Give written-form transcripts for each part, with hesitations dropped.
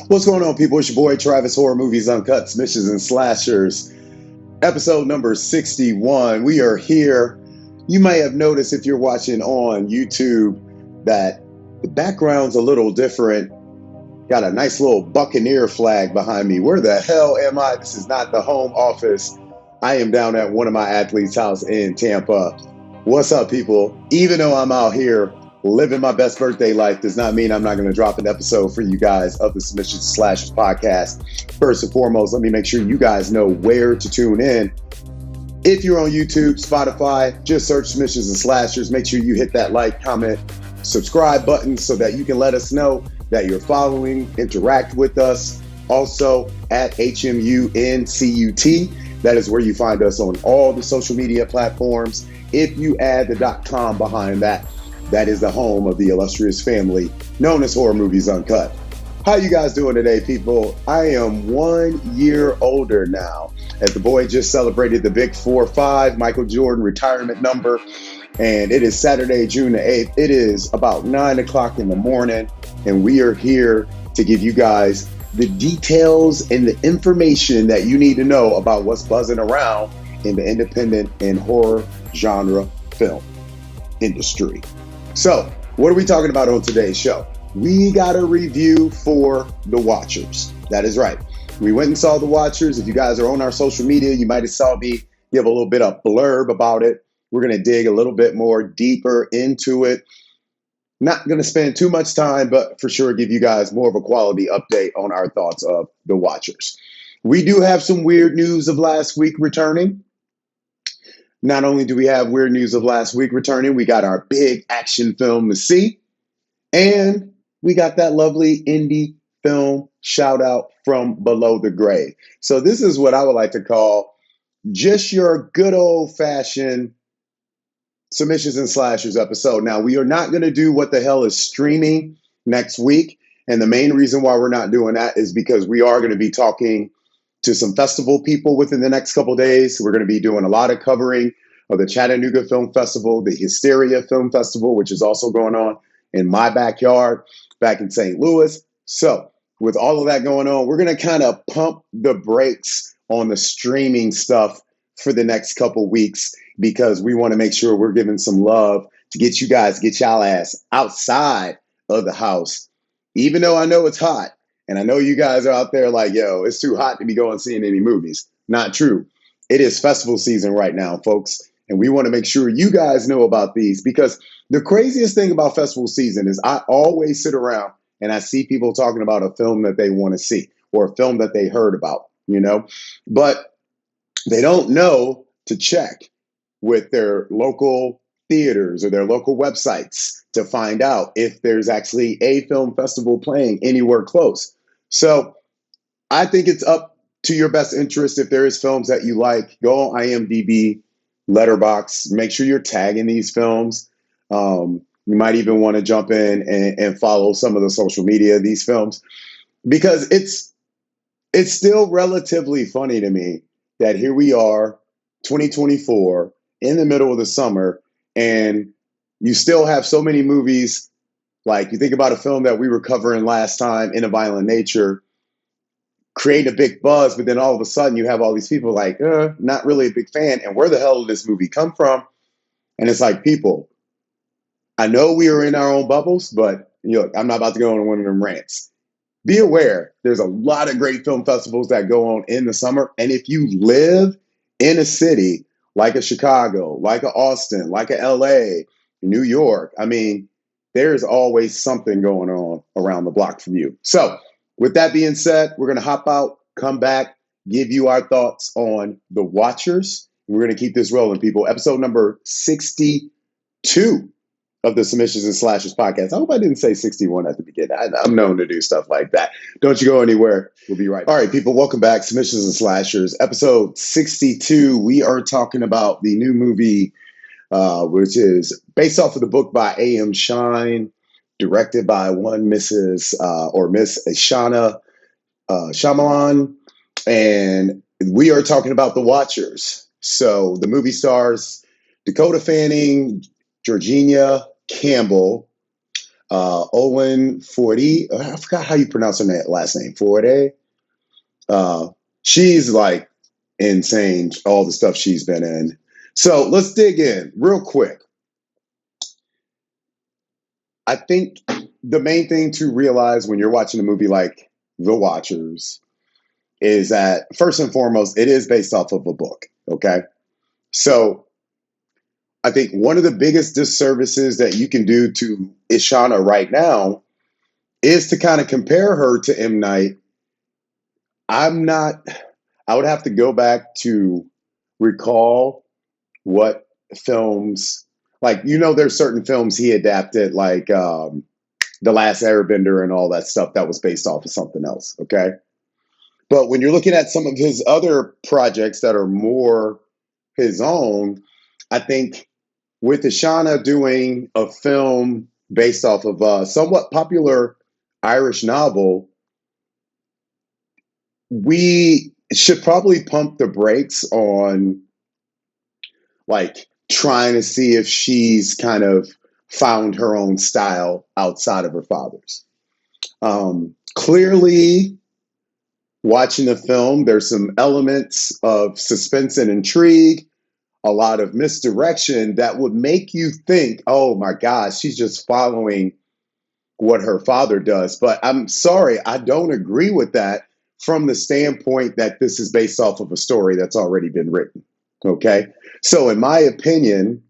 What's going on, people? It's your boy Travis, Horror Movies Uncut, Submissions and Slashers, episode number 61. We are here. You may have noticed if you're watching on YouTube that the background's a little different. Got a nice little Buccaneer flag behind me. Where the hell am I? This is not the home office. I am down at one of my athletes' house in Tampa. What's up, people? Even though I'm out here living my best birthday life does not mean I'm not going to drop an episode for you guys of the Submissions Slashers podcast. First and foremost, let me make sure you guys know where to tune in. If you're on YouTube, Spotify, just search Submissions and Slashers. Make sure you hit that like, comment, subscribe button so that you can let us know that you're following, interact with us. Also at HMUNCUT. That is where you find us on all the social media platforms. If you add the .com behind that, that is the home of the illustrious family known as Horror Movies Uncut. How you guys doing today, people? I am 1 year older now, as the boy just celebrated the big 4-5 Michael Jordan retirement number, and it is Saturday, June the 8th. It is about 9 o'clock in the morning, and we are here to give you guys the details and the information that you need to know about what's buzzing around in the independent and horror genre film industry. So, what are we talking about on today's show? We got a review for The Watchers. That is right. We went and saw The Watchers. If you guys are on our social media, you might have saw me give a little bit of blurb about it. We're going to dig a little bit more deeper into it. Not going to spend too much time, but for sure give you guys more of a quality update on our thoughts of The Watchers. We do have some weird news of last week returning. Not only do we have weird news of last week returning, we got our big action film to see, and we got that lovely indie film shout out from Below the Grave. So this is what I would like to call just your good old fashioned Submissions and Slashers episode. Now, we are not going to do What the Hell is Streaming next week. And the main reason why we're not doing that is because we are going to be talking to some festival people within the next couple days. We're going to be doing a lot of covering of the Chattanooga Film Festival, the Hysteria Film Festival, which is also going on in my backyard back in St. Louis. So with all of that going on, we're going to kind of pump the brakes on the streaming stuff for the next couple weeks, because we want to make sure we're giving some love to get y'all ass outside of the house. Even though I know it's hot, and I know you guys are out there like, yo, it's too hot to be going seeing any movies. Not true. It is festival season right now, folks. And we want to make sure you guys know about these, because the craziest thing about festival season is I always sit around and I see people talking about a film that they want to see or a film that they heard about, but they don't know to check with their local theaters or their local websites to find out if there's actually a film festival playing anywhere close. So I think it's up to your best interest. If there is films that you like, go on IMDb, Letterboxd, make sure you're tagging these films. You might even want to jump in and follow some of the social media of these films, because it's still relatively funny to me that here we are, 2024, in the middle of the summer, and you still have so many movies. Like, you think about a film that we were covering last time, In a Violent Nature, creating a big buzz, but then all of a sudden you have all these people like, not really a big fan, and where the hell did this movie come from? And it's like, people, I know we are in our own bubbles, but I'm not about to go on one of them rants. Be aware, there's a lot of great film festivals that go on in the summer, and if you live in a city like a Chicago, like a Austin, like a LA, New York, I mean, there's always something going on around the block from you. So with that being said, we're going to hop out, come back, give you our thoughts on The Watchers. We're going to keep this rolling, people. Episode number 62 of the Submissions and Slashers podcast. I hope I didn't say 61 at the beginning. I'm known to do stuff like that. Don't you go anywhere. We'll be right back. All right, people, welcome back. Submissions and Slashers, episode 62. We are talking about the new movie, which is based off of the book by A.M. Shine, directed by one Mrs. or Miss Ashana Shyamalan. And we are talking about The Watchers. So the movie stars Dakota Fanning, Georgina Campbell, Owen Forty. I forgot how you pronounce her last name. Forte. Uh, she's like insane. All the stuff she's been in. So let's dig in real quick. I think the main thing to realize when you're watching a movie like The Watchers is that first and foremost, it is based off of a book. Okay. So I think one of the biggest disservices that you can do to Ishana right now is to kind of compare her to M. Night. I'm not, I would have to go back to recall what films, like, there's certain films he adapted, like The Last Airbender and all that stuff that was based off of something else. Okay. But when you're looking at some of his other projects that are more his own, I think with Ishana doing a film based off of a somewhat popular Irish novel, we should probably pump the brakes on like trying to see if she's kind of found her own style outside of her father's. Clearly, watching the film, there's some elements of suspense and intrigue, a lot of misdirection that would make you think, oh my gosh, she's just following what her father does. But I'm sorry, I don't agree with that from the standpoint that this is based off of a story that's already been written. Okay. So, in my opinion,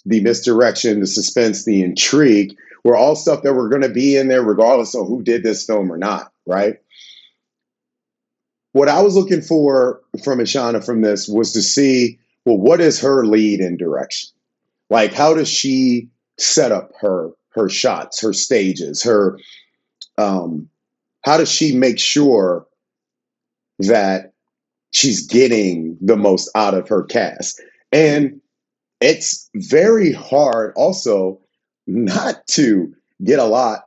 the misdirection, the suspense, the intrigue were all stuff that were going to be in there regardless of who did this film or not. Right. What I was looking for from Ishana from this was to see, well, what is her lead in direction? Like, how does she set up her shots, her stages, her how does she make sure that she's getting the most out of her cast? And it's very hard also not to get a lot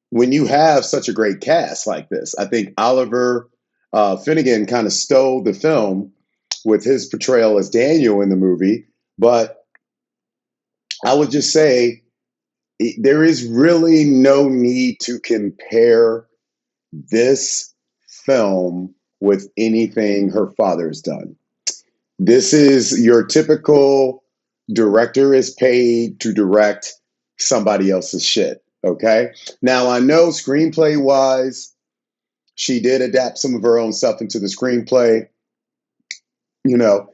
when you have such a great cast like this. I think Oliver Finnegan kind of stole the film with his portrayal as Daniel in the movie, but I would just say there is really no need to compare this film with anything her father's done. This is your typical director is paid to direct somebody else's shit. Okay. Now, I know screenplay wise, she did adapt some of her own stuff into the screenplay. You know,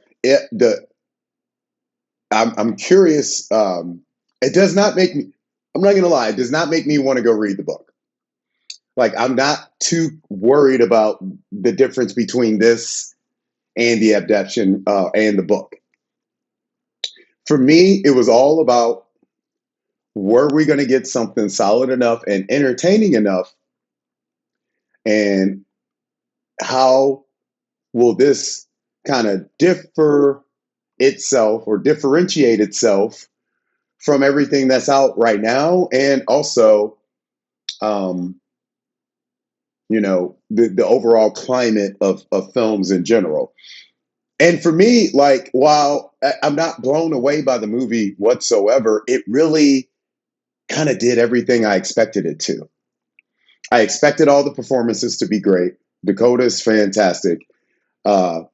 I'm curious. It does not make me, I'm not going to lie, it does not make me want to go read the book. Like, I'm not too worried about the difference between this and the adaptation and the book. For me, it was all about, were we going to get something solid enough and entertaining enough? And how will this kind of differ itself or differentiate itself from everything that's out right now? And also, the overall climate of films in general. And for me, like, while I'm not blown away by the movie whatsoever, it really kind of did everything I expected it to. I expected all the performances to be great. Dakota's fantastic.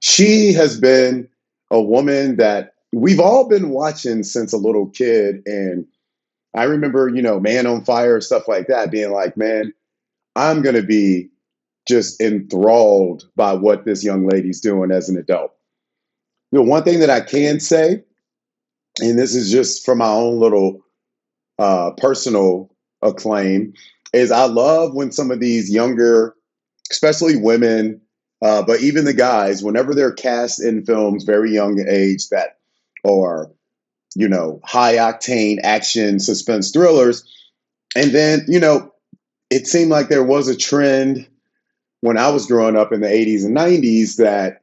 She has been a woman that we've all been watching since a little kid. And I remember, Man on Fire, stuff like that, being like, man, I'm going to be just enthralled by what this young lady's doing as an adult. The one thing that I can say, and this is just from my own little personal acclaim, is I love when some of these younger, especially women, but even the guys, whenever they're cast in films very young age that are, high octane action suspense thrillers. And then, it seemed like there was a trend when I was growing up in the 80s and 90s that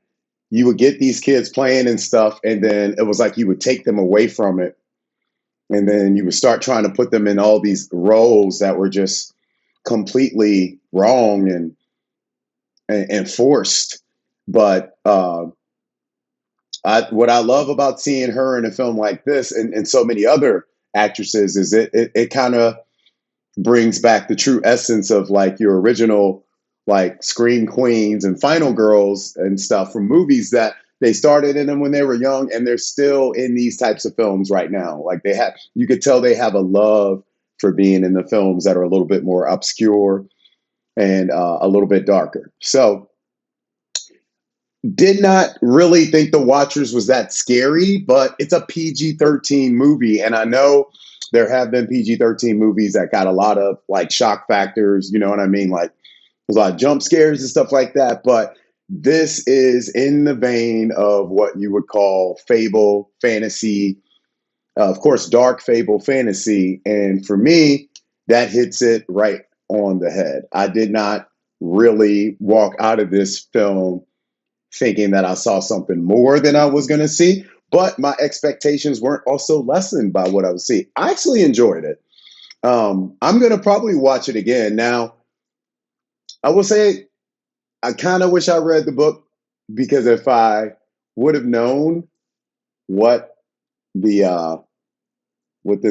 you would get these kids playing and stuff, and then it was like you would take them away from it. And then you would start trying to put them in all these roles that were just completely wrong and forced. But what I love about seeing her in a film like this and so many other actresses is it kind of brings back the true essence of like your original like scream queens and final girls and stuff from movies that they started in them when they were young and they're still in these types of films right now. Like they have, you could tell they have a love for being in the films that are a little bit more obscure and a little bit darker. So did not really think The Watchers was that scary, but it's a PG-13 movie. And I know there have been PG-13 movies that got a lot of like shock factors, you know what I mean? Like there's a lot of jump scares and stuff like that. But this is in the vein of what you would call fable, fantasy, of course, dark fable fantasy. And for me, that hits it right on the head. I did not really walk out of this film thinking that I saw something more than I was going to see, but my expectations weren't also lessened by what I would see. I actually enjoyed it. I'm going to probably watch it again. Now, I will say I kind of wish I read the book because if I would have known what the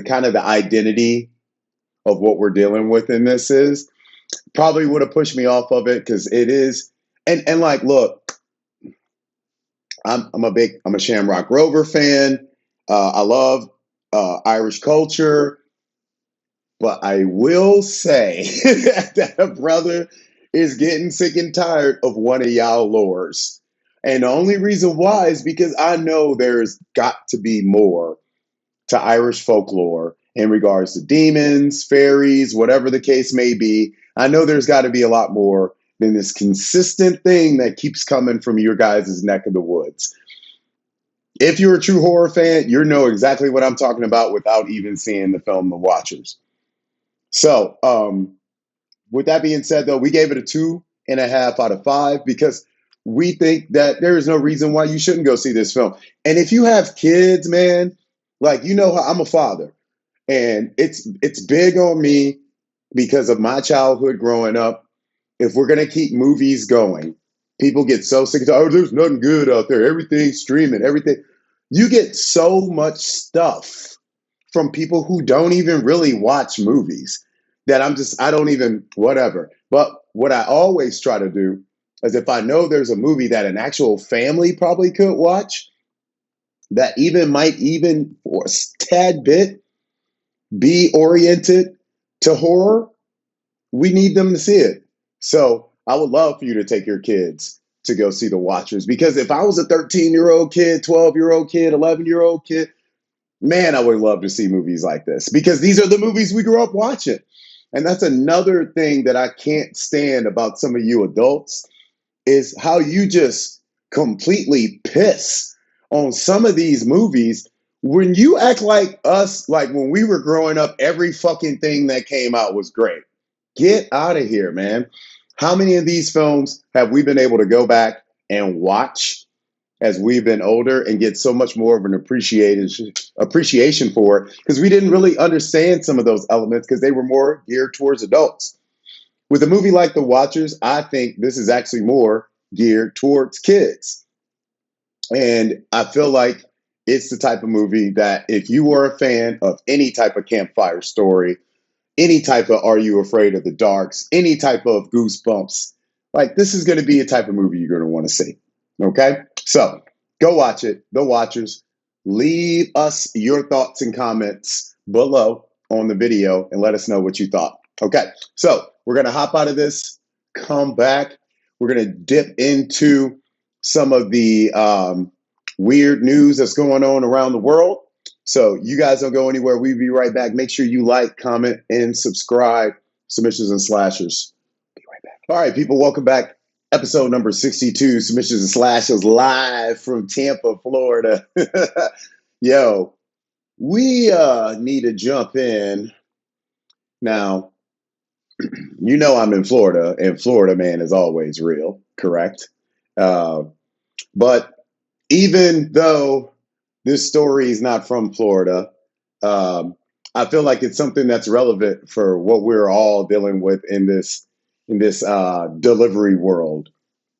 kind of the identity of what we're dealing with in this is, probably would have pushed me off of it because it is, and like, look, I'm a Shamrock Rover fan. I love Irish culture, but I will say that a brother is getting sick and tired of one of y'all lores. And the only reason why is because I know there's got to be more to Irish folklore in regards to demons, fairies, whatever the case may be. I know there's got to be a lot more than this consistent thing that keeps coming from your guys' neck of the woods. If you're a true horror fan, you know exactly what I'm talking about without even seeing the film The Watchers. So, with that being said, though, we gave it a 2.5 out of 5 because we think that there is no reason why you shouldn't go see this film. And if you have kids, man, like, you know, I'm a father, and it's big on me because of my childhood growing up. If we're gonna keep movies going, people get so sick of, oh, there's nothing good out there. Everything's streaming, everything. You get so much stuff from people who don't even really watch movies that I don't even, whatever. But what I always try to do is if I know there's a movie that an actual family probably could watch, that might even for a tad bit be oriented to horror, we need them to see it. So I would love for you to take your kids to go see The Watchers, because if I was a 13-year-old kid, 12-year-old kid, 11-year-old kid, man, I would love to see movies like this because these are the movies we grew up watching. And that's another thing that I can't stand about some of you adults is how you just completely piss on some of these movies when you act like us, like when we were growing up, every fucking thing that came out was great. Get out of here, man. How many of these films have we been able to go back and watch as we've been older and get so much more of an appreciation for it because we didn't really understand some of those elements because they were more geared towards adults. With a movie like The Watchers, I think this is actually more geared towards kids. And I feel like it's the type of movie that if you were a fan of any type of campfire story, any type of Are You Afraid of the Darks, any type of Goosebumps, like this is going to be a type of movie you're going to want to see. Okay? So go watch it. The Watchers. Leave us your thoughts and comments below on the video and let us know what you thought. Okay? So we're going to hop out of this, come back. We're going to dip into some of the weird news that's going on around the world. So you guys don't go anywhere. We'll be right back. Make sure you like, comment, and subscribe. Submissions and Slashers. Be right back. All right, people, welcome back. Episode number 62, Submissions and Slashers, live from Tampa, Florida. Yo, we need to jump in. Now, you know I'm in Florida, and Florida man is always real, correct? But even though this story is not from Florida, I feel like it's something that's relevant for what we're all dealing with in this delivery world,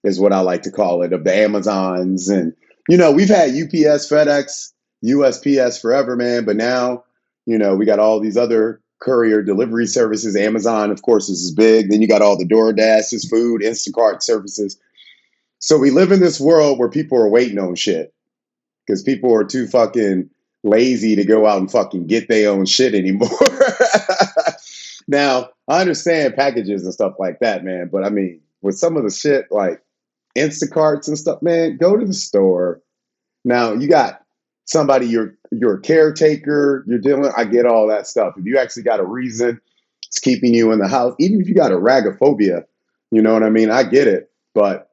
is what I like to call it, of the Amazons. And, you know, we've had UPS, FedEx, USPS forever, man. But now, you know, we got all these other courier delivery services. Amazon, of course, is big. Then you got all the DoorDashes, food, Instacart services. So we live in this world where people are waiting on shit because people are too fucking lazy to go out and fucking get their own shit anymore. Now, I understand packages and stuff like that, man. But I mean, with some of the shit like Instacarts and stuff, man, go to the store. Now you got somebody you're a caretaker, you're dealing. I get all that stuff. If you actually got a reason, it's keeping you in the house. Even if you got a ragophobia, you know what I mean. I get it, but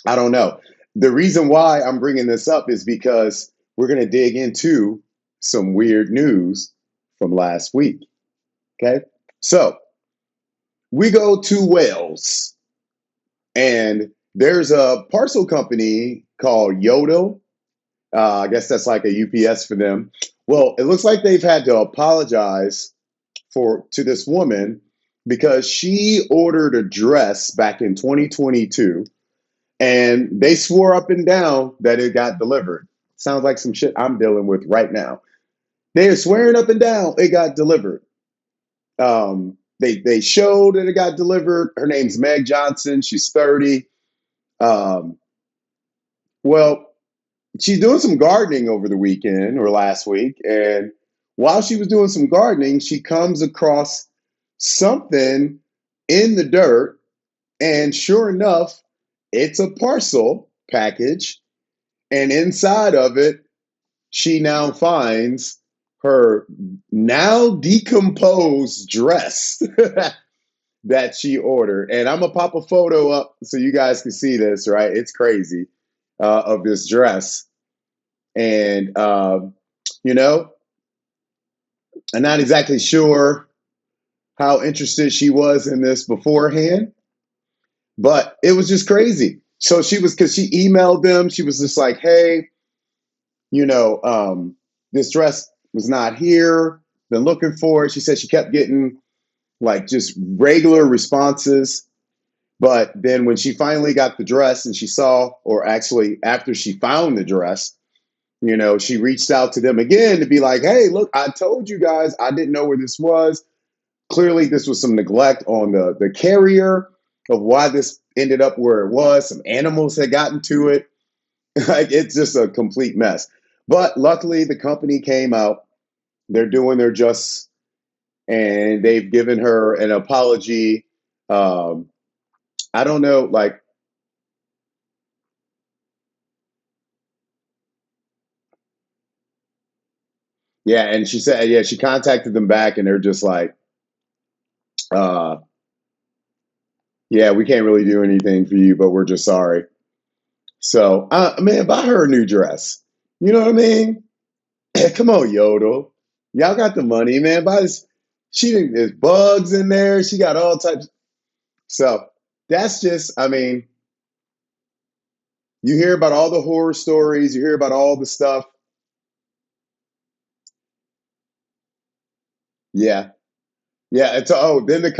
I don't know. The reason why I'm bringing this up is because we're gonna dig into some weird news from last week. Okay, so we go to Wales, and there's a parcel company called Yodel. I guess that's like a UPS for them. Well, it looks like they've had to apologize to this woman because she ordered a dress back in 2022 and they swore up and down that it got delivered. Sounds like some shit I'm dealing with right now. They're swearing up and down it got delivered. They showed that it got delivered. Her name's Meg Johnson. She's 30. Um, well, she's doing some gardening over the weekend or last week, and while she was doing some gardening, she comes across something in the dirt, and sure enough, it's a parcel package, and inside of it, she now finds her now decomposed dress that she ordered. And I'm gonna pop a photo up so you guys can see this, right? It's crazy of this dress. And, you know, I'm not exactly sure how interested she was in this beforehand, but it was just crazy. So because she emailed them, she was just like, hey, this dress was not here, been looking for it. She said she kept getting like just regular responses. But then when she finally got the dress and she saw, or actually after she found the dress, she reached out to them again to be like, hey, look, I told you guys I didn't know where this was. Clearly, this was some neglect on the carrier of why this ended up where it was. Some animals had gotten to it. Like, it's just a complete mess. But luckily, the company came out. They're doing their just, and they've given her an apology. I don't know, like, yeah, and she said, yeah, she contacted them back, and they're just like, uh, yeah, we can't really do anything for you, but we're just sorry. So, man, buy her a new dress. You know what I mean? Come on, Yodel. Y'all got the money, man. Buy this. There's bugs in there. She got all types. So that's just, I mean, you hear about all the horror stories. You hear about all the stuff. Yeah. Yeah. Then the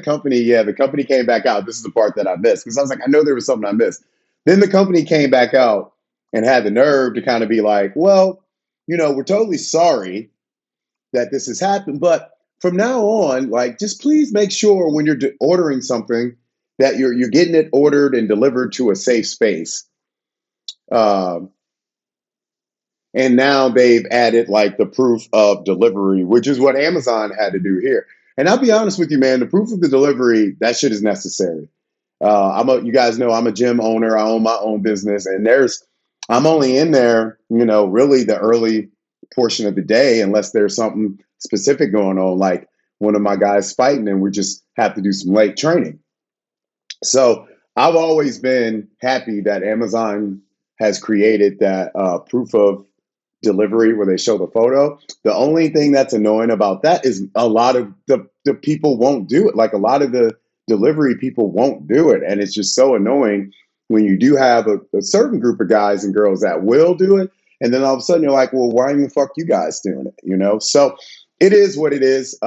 company, yeah, the company came back out. This is the part that I missed because I was like, I know there was something I missed. Then the company came back out and had the nerve to kind of be like, well, we're totally sorry that this has happened, but from now on, like, just please make sure when you're ordering something that you're getting it ordered and delivered to a safe space. Um, and now they've added like the proof of delivery, which is what Amazon had to do here. And I'll be honest with you, man, the proof of the delivery, that shit is necessary. You guys know I'm a gym owner. I own my own business, and I'm only in there, really the early portion of the day, unless there's something specific going on, like one of my guys fighting, and we just have to do some late training. So I've always been happy that Amazon has created that proof of delivery where they show the photo. The only thing that's annoying about that is a lot of the people won't do it. Like, a lot of the delivery people won't do it. And it's just so annoying when you do have a certain group of guys and girls that will do it. And then all of a sudden you're like, well, why the fuck you guys doing it? So it is what it is.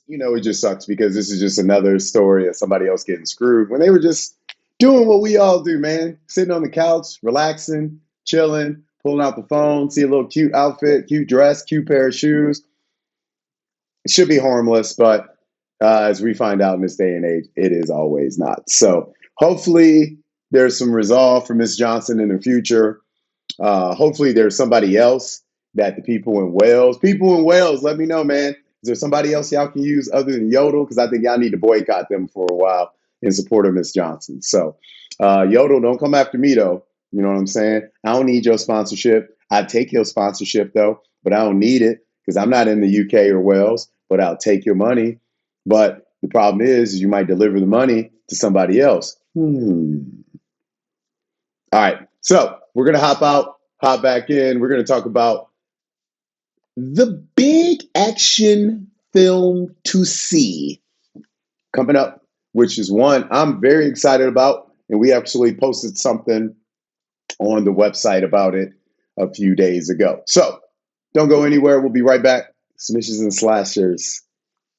It just sucks because this is just another story of somebody else getting screwed when they were just doing what we all do, man. Sitting on the couch, relaxing, chilling, pulling out the phone, see a little cute outfit, cute dress, cute pair of shoes. It should be harmless, but as we find out in this day and age, it is always not. So hopefully there's some resolve for Miss Johnson in the future. Hopefully there's somebody else that the people in Wales, let me know, man. Is there somebody else y'all can use other than Yodel? Because I think y'all need to boycott them for a while in support of Miss Johnson. So Yodel, don't come after me though. You know what I'm saying? I don't need your sponsorship. I'd take your sponsorship though, but I don't need it because I'm not in the UK or Wales, but I'll take your money. But the problem is you might deliver the money to somebody else. All right. So we're going to hop back in. We're going to talk about the big action film to see coming up, which is one I'm very excited about. And we actually posted something on the website about it a few days ago. So don't go anywhere. We'll be right back. Submissions and slashers.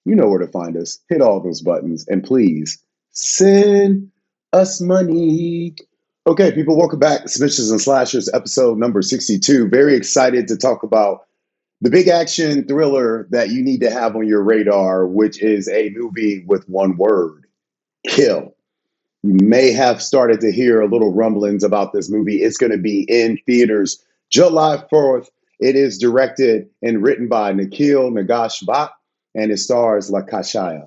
You know where to find us. Hit all those buttons. And please send us money. Okay, people, welcome back. Submissions and Slashers, episode number 62. Very excited to talk about the big action thriller that you need to have on your radar, which is a movie with one word, kill. You may have started to hear a little rumblings about this movie. It's going to be in theaters July 4th. It is directed and written by Nikhil Nagash Bhatt, and it stars Lakshaya.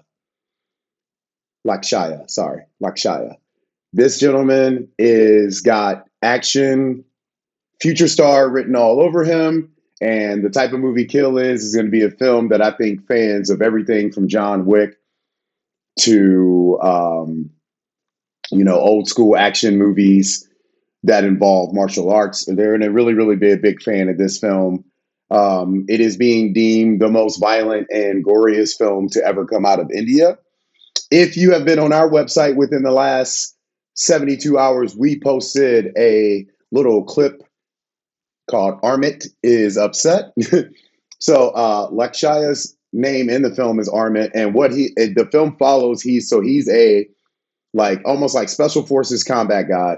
This gentleman is got action, future star written all over him. And the type of movie Kill is going to be a film that I think fans of everything from John Wick to, old school action movies that involve martial arts, they're going to really be a big fan of this film. It is being deemed the most violent and goriest film to ever come out of India. If you have been on our website within the last 72 hours, we posted a little clip called Armit is Upset. So Lakshaya's name in the film is Armit, and the film follows, he's a almost like special forces combat guy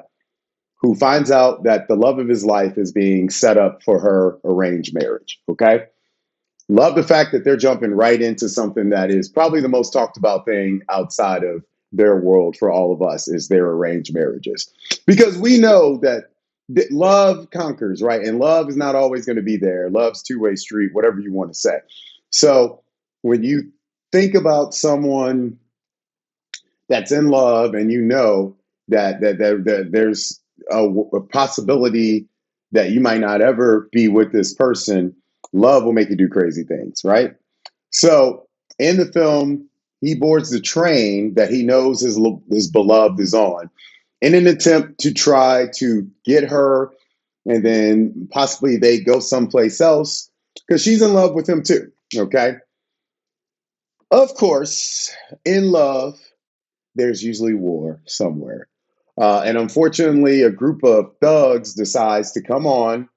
who finds out that the love of his life is being set up for her arranged marriage. Okay. Love the fact that they're jumping right into something that is probably the most talked about thing outside of their world for all of us is their arranged marriages. Because we know that love conquers, right? And love is not always going to be there. Love's two-way street, whatever you want to say. So when you think about someone that's in love and you know that there's a possibility that you might not ever be with this person, love will make you do crazy things, right? So in the film, he boards the train that he knows his beloved is on in an attempt to try to get her, and then possibly they go someplace else because she's in love with him too, okay? Of course, in love, there's usually war somewhere. And unfortunately, a group of thugs decides to come on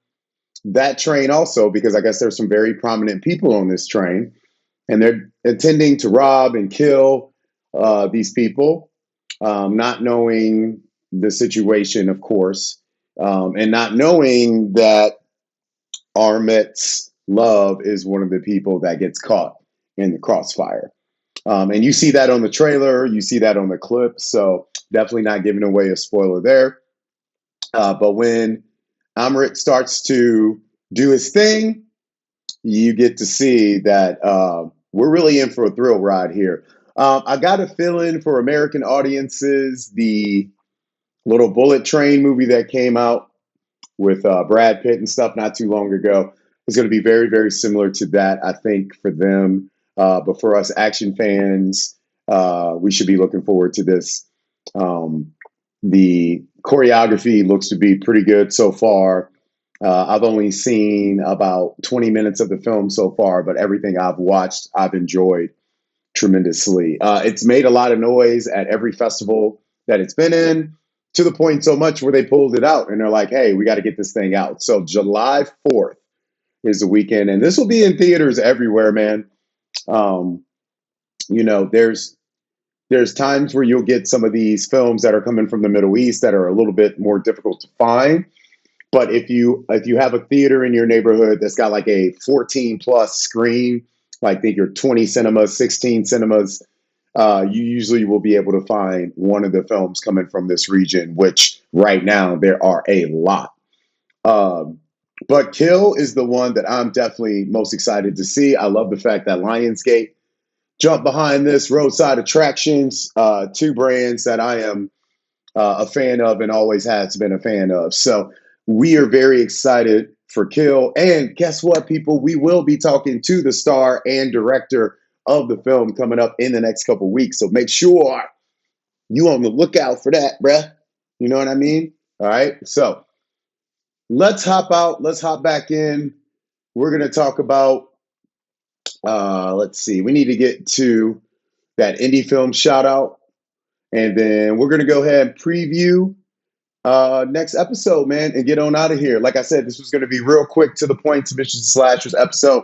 that train also, because I guess there's some very prominent people on this train, and they're intending to rob and kill these people, not knowing the situation, of course, and not knowing that Armit's love is one of the people that gets caught in the crossfire. And you see that on the trailer, you see that on the clip, so definitely not giving away a spoiler there. But when Amrit starts to do his thing, you get to see that we're really in for a thrill ride here. I got a feeling for American audiences, the little Bullet Train movie that came out with Brad Pitt and stuff not too long ago is going to be very, very similar to that, I think, for them. But for us action fans, we should be looking forward to this. The choreography looks to be pretty good so far. I've only seen about 20 minutes of the film so far, but everything I've watched, I've enjoyed tremendously. It's made a lot of noise at every festival that it's been in, to the point so much where they pulled it out and they're like, hey, we got to get this thing out. So July 4th is the weekend, and this will be in theaters everywhere, man. There's times where you'll get some of these films that are coming from the Middle East that are a little bit more difficult to find. But if you have a theater in your neighborhood that's got like a 14 plus screen, like think your 20 cinemas, 16 cinemas, you usually will be able to find one of the films coming from this region, which right now there are a lot. Um, but Kill is the one that I'm definitely most excited to see. I love the fact that Lionsgate jumped behind this. Roadside Attractions, two brands that I am a fan of and always has been a fan of. So we are very excited for Kill. And guess what, people? We will be talking to the star and director of the film coming up in the next couple weeks. So make sure you on the lookout for that, bruh. You know what I mean? All right. So let's hop out. Let's hop back in. We're going to talk about, let's see, we need to get to that indie film shout out. And then we're going to go ahead and preview next episode, man, and get on out of here. Like I said, this was going to be real quick to the point. Submissions and Slashers episode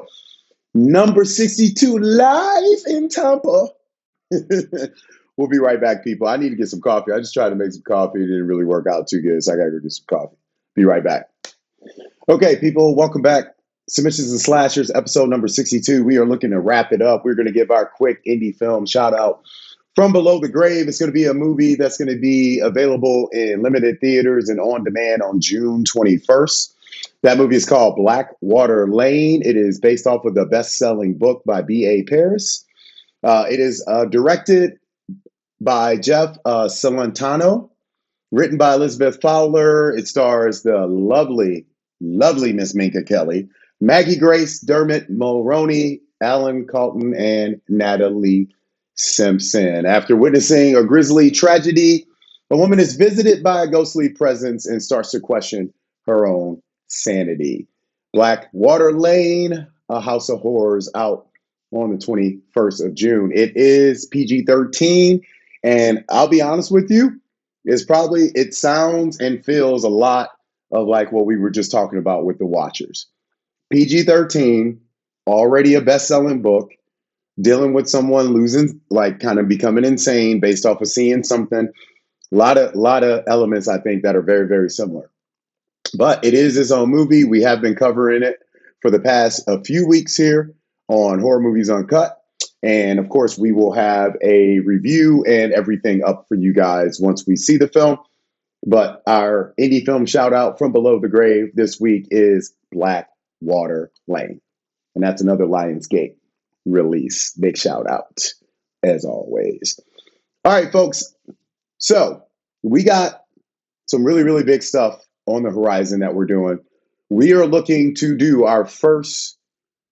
number 62 live in Tampa. We'll be right back, people. I need to get some coffee. I just tried to make some coffee. It didn't really work out too good, so I got to go get some coffee. Be right back. Okay, people, welcome back. Submissions and Slashers episode number 62. We are looking to wrap it up. We're going to give our quick indie film shout out. From Below the Grave, it's going to be a movie that's going to be available in limited theaters and on demand on June 21st. That movie is called Blackwater Lane. It is based off of the best-selling book by B.A. Paris. It is directed by Jeff Celentano, written by Elizabeth Fowler. It stars the lovely Miss Minka Kelly, Maggie Grace, Dermot Mulroney, Alan Calton, and Natalie Simpson. After witnessing a grisly tragedy, a woman is visited by a ghostly presence and starts to question her own sanity. Blackwater Lane, A House of Horrors, out on the 21st of June. It is PG-13, and I'll be honest with you, it sounds and feels a lot of like what we were just talking about with The Watchers. PG-13, already a best-selling book, dealing with someone losing, like kind of becoming insane based off of seeing something. A lot of elements, I think, that are very, very similar. But it is its own movie. We have been covering it for the past a few weeks here on Horror Movies Uncut. And of course, we will have a review and everything up for you guys once we see the film. But our indie film shout out from Below the Grave this week is Blackwater Lane. And that's another Lionsgate release. Big shout out, as always. All right, folks. So we got some really, really big stuff on the horizon that we're doing. We are looking to do our first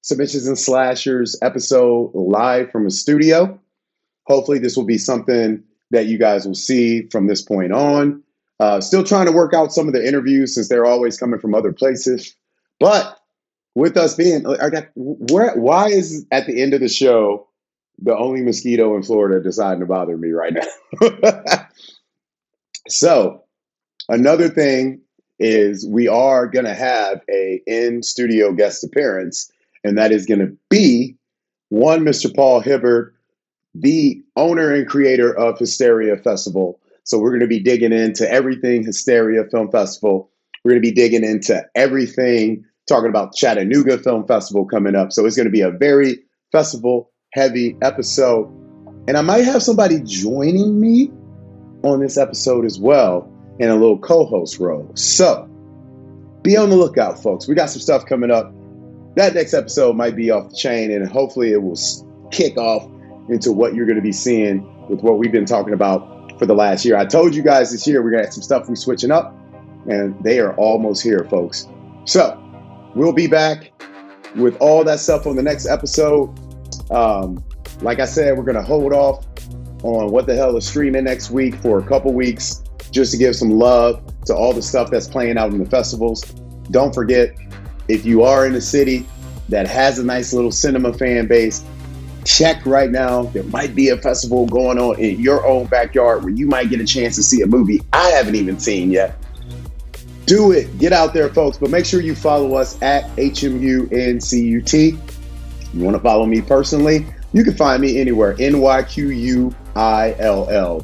Submissions and Slashers episode live from a studio. Hopefully this will be something that you guys will see from this point on. Still trying to work out some of the interviews since they're always coming from other places. But with us being, why is at the end of the show the only mosquito in Florida deciding to bother me right now? So another thing is we are going to have a in-studio guest appearance, and that is going to be one Mr. Paul Hibbard, the owner and creator of Hysteria Festival. So we're going to be digging into everything Hysteria Film Festival. We're going to be digging into everything, talking about Chattanooga Film Festival coming up. So it's going to be a very festival-heavy episode. And I might have somebody joining me on this episode as well in a little co-host role. So be on the lookout, folks. We got some stuff coming up. That next episode might be off the chain, and hopefully it will kick off into what you're going to be seeing with what we've been talking about for the last year. I told you guys this year we're going to have some stuff we're switching up, and they are almost here, folks. So we'll be back with all that stuff on the next episode. Like I said, we're going to hold off on what the hell is streaming next week for a couple weeks, just to give some love to all the stuff that's playing out in the festivals. Don't forget, if you are in a city that has a nice little cinema fan base, check right now. There might be a festival going on in your own backyard where you might get a chance to see a movie I haven't even seen yet. Do it. Get out there, folks. But make sure you follow us at HMUNCUT. You want to follow me personally? You can find me anywhere. NYQUILL.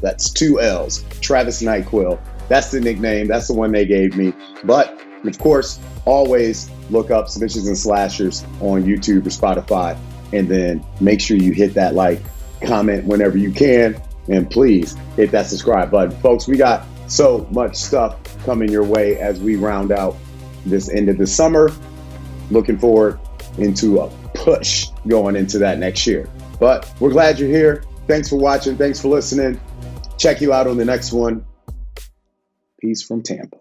That's 2 L's. Travis Nyquil. That's the nickname. That's the one they gave me. But And of course, always look up Submissions and Slashers on YouTube or Spotify. And then make sure you hit that like, comment whenever you can. And please hit that subscribe button. Folks, we got so much stuff coming your way as we round out this end of the summer. Looking forward into a push going into that next year. But we're glad you're here. Thanks for watching. Thanks for listening. Check you out on the next one. Peace from Tampa.